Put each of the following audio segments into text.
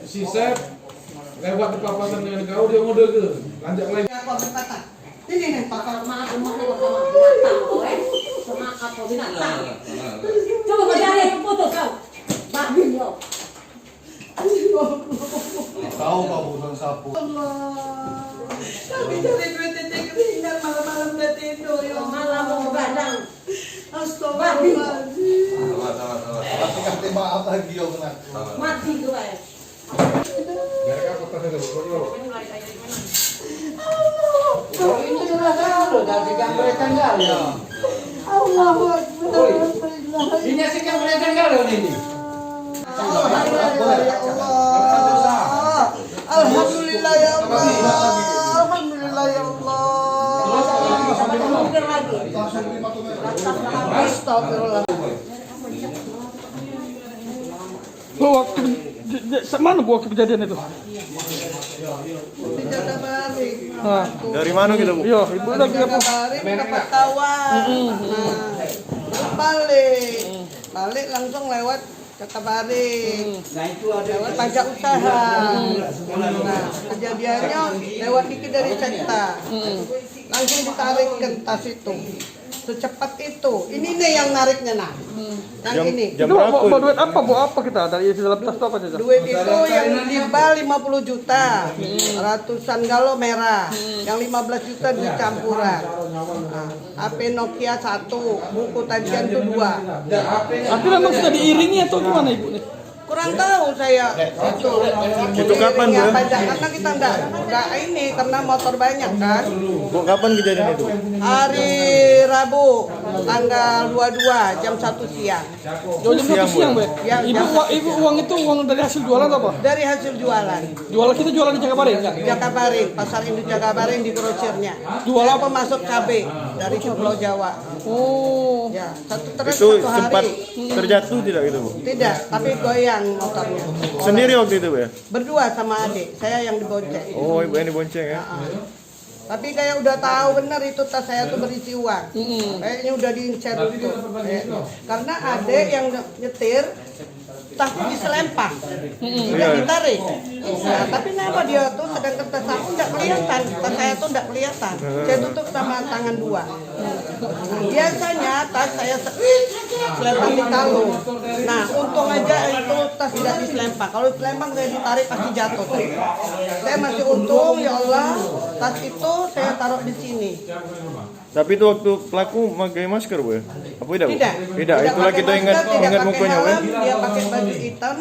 Si Sep lewat di papasan dengan kau dia ngode ke lanjut lagi. Ini nih pakar maaf lewat sama binatang kau sama apa binatang. Coba kau cari yang foto kau. Babi yo. Tahu kau bukan sapu. Allah. Kami cari duit titik ketinggalan malam-malam udah tidur yo. Malam mau begadang. Astagfirullahaladzim. Tapi kata maaf lagi yo kena. Mati gue. Mereka apa tadi tu? Allah. Ini sudah kalau dari gambar tanggal ya. Allah. Ini si gambar tanggal ini. Alhamdulillah ya Allah. Alhamdulillah ya Allah. Astagfirullah. Waktu mana waktu kejadian itu? Di Jagabari. Dari mana kita, Bu? Iya, ibu lagi apa? Jagabari dapat kawan. Terus balik langsung lewat Jagabari. Lewat pajak usaha. Nah, kejadiannya lewat dikit dari Cekta. Langsung ditarik ke tas itu. Secepat itu. Ini nih yang nariknya nah. Yang ini. Itu bawa duit apa? Bawa apa kita? Dari dalam tas itu apa saja? Duit itu yang di bal 50 juta. Ratusan galo merah. Yang 15 juta di campuran. Nah, HP Nokia 1, buku tagihan itu 2. Tapi memang sudah diiringi atau gimana ibu nih? Kurang tahu saya itu kapan, Bu? pajak karena kita enggak ini karena motor banyak kan. Bu, kapan kejadian itu? Hari Rabu tanggal 22 jam 1 siang. Oh, jam 1 siang, Bu. Ya, Ibu uang itu uang dari hasil jualan atau apa? Dari hasil jualan. Jualan kita jualan di Jakabaring enggak? Jakabaring, pasar induk Jakabaring di grosirnya. Jual apa? Pemasok cabe dari Pulau Jawa. Oh. Ya, satu terus Itu satu sempat hari. terjatuh tidak gitu, Bu? Tidak, tapi goyang motornya. Sendiri waktu itu, Bu ya? Berdua sama adik, saya yang dibonceng. Oh, ibu yang dibonceng ya? Tapi kayak udah tahu benar itu tas saya tuh berisi uang. Kayaknya udah diincer itu. Karena adik yang nyetir tas diselempang, tidak ditarik. Nah, tapi kenapa dia tuh sedangkan tas aku nggak kelihatan, tas saya tuh nggak kelihatan. Saya tutup sama tangan 2. Biasanya tas saya selempang di kalung. Nah, untung aja itu tas tidak diselempang. Kalau selempang saya ditarik pasti jatuh. Saya masih untung, ya Allah, tas itu saya taruh di sini. Tapi itu waktu pelaku pakai masker, Bu ya? Apa tidak, Bu? Tidak. Tidak, itulah pakai kita masker, ingat tidak pakai mukanya, Bu. helm, dia pakai baju hitam,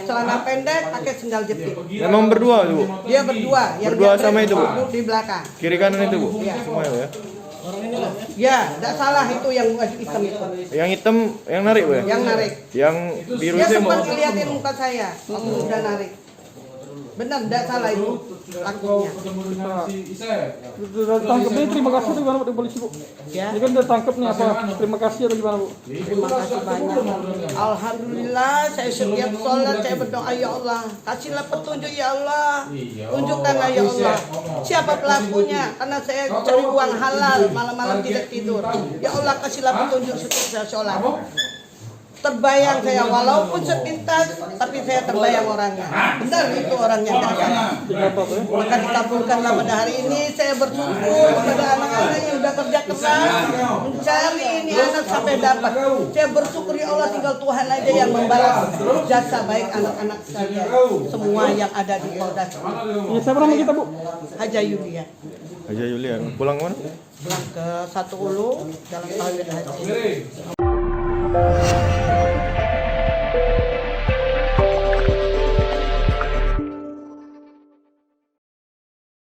celana pendek, pakai sendal jepit. Memang berdua, Bu? Dia berdua, yang Berdua dia sama itu, Bu? duduk di belakang. Kiri kanan itu, Bu? Iya. Semua ya? Ya, tidak salah itu yang baju hitam itu. Yang hitam, yang narik, Bu ya? Yang narik. Yang biru Dia itu yang sempat bawa? ngeliatin muka saya waktu udah narik. Benar, tidak salah itu lakunya. Ketemu dengan si Isep. Sudah tangkap nih, terima kasih tuh gimana Bu di polisi, Bu? Ya. Ini kan udah tangkap nih apa? Terima kasih atau gimana, Bu? Terima kasih banyak. Alhamdulillah, saya setiap sholat saya berdoa, ya Allah, kasihlah petunjuk ya Allah, tunjukkanlah ya Allah siapa pelakunya, karena saya cari uang halal, malam-malam tidak tidur. Ya Allah, kasihlah petunjuk setiap saya sholat. Terbayang saya, walaupun sepintas, tapi saya terbayang orangnya. Benar itu orangnya. Maka dikabulkanlah pada hari ini. Saya bersyukur kepada anak-anak yang sudah kerja keras mencari ini anak sampai dapat. Saya bersyukur ya Allah, tinggal Tuhan aja yang membalas jasa baik anak-anak saya semua yang ada di Polda. Ya, siapa nama kita, Bu? Haja Yulia. Haja Yulia, pulang mana? Pulang ke Satu Ulu, Jalan Tawid Haji. Kiri.